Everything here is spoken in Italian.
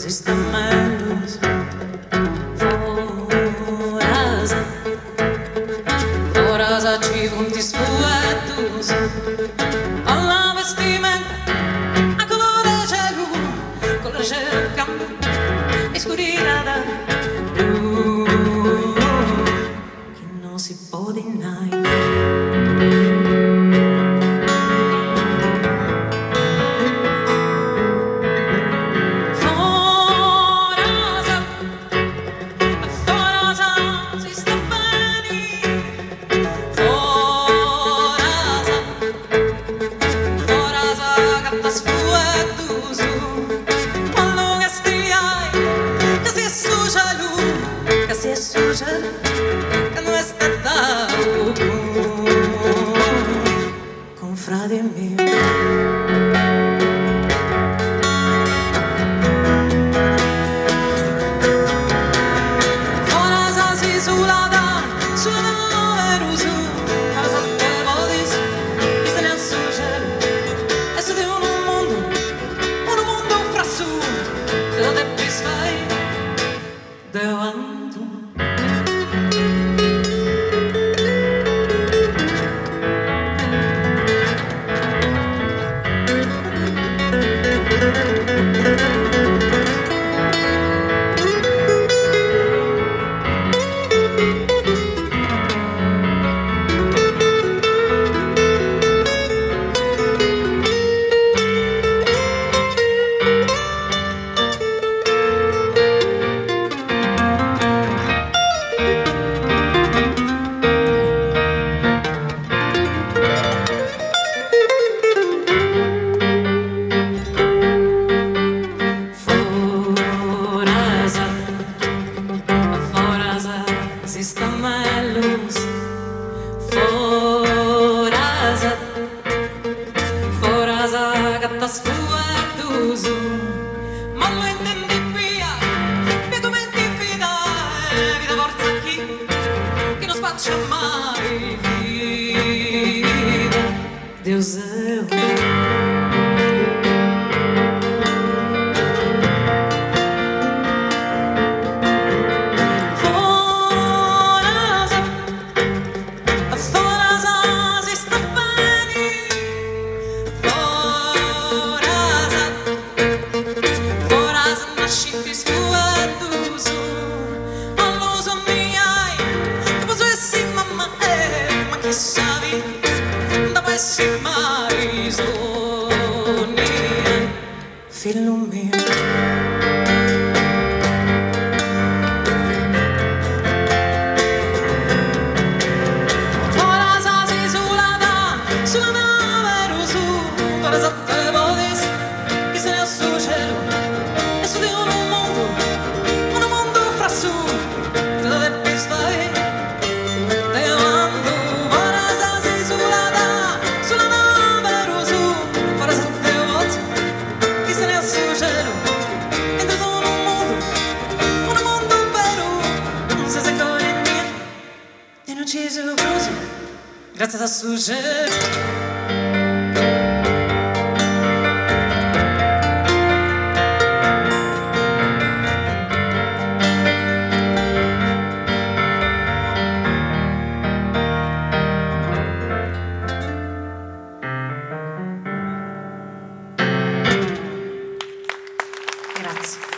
estamentos Vorasa civunti sfuetus alla vestimenta a colore cielo con la cerca escurita blu che non si può deniare. Frate mio Vorasa si sulada sulla rusu casa te vodis che se ne associano e se di un mondo fra su te lo devi fai davanti Sistamelus Forasa gattas fuetus ma lo intendi via e come ti fidare vita forza chi che non spaccia mai vita Deus sabe, não vai ser mais bonita, filho meu. Vorasa si sulada, sulla nave rosu, vorasa te vodis, che se ne associano, e su di un mondo fra su, te lo devi fare. Grazie a suggero Grazie.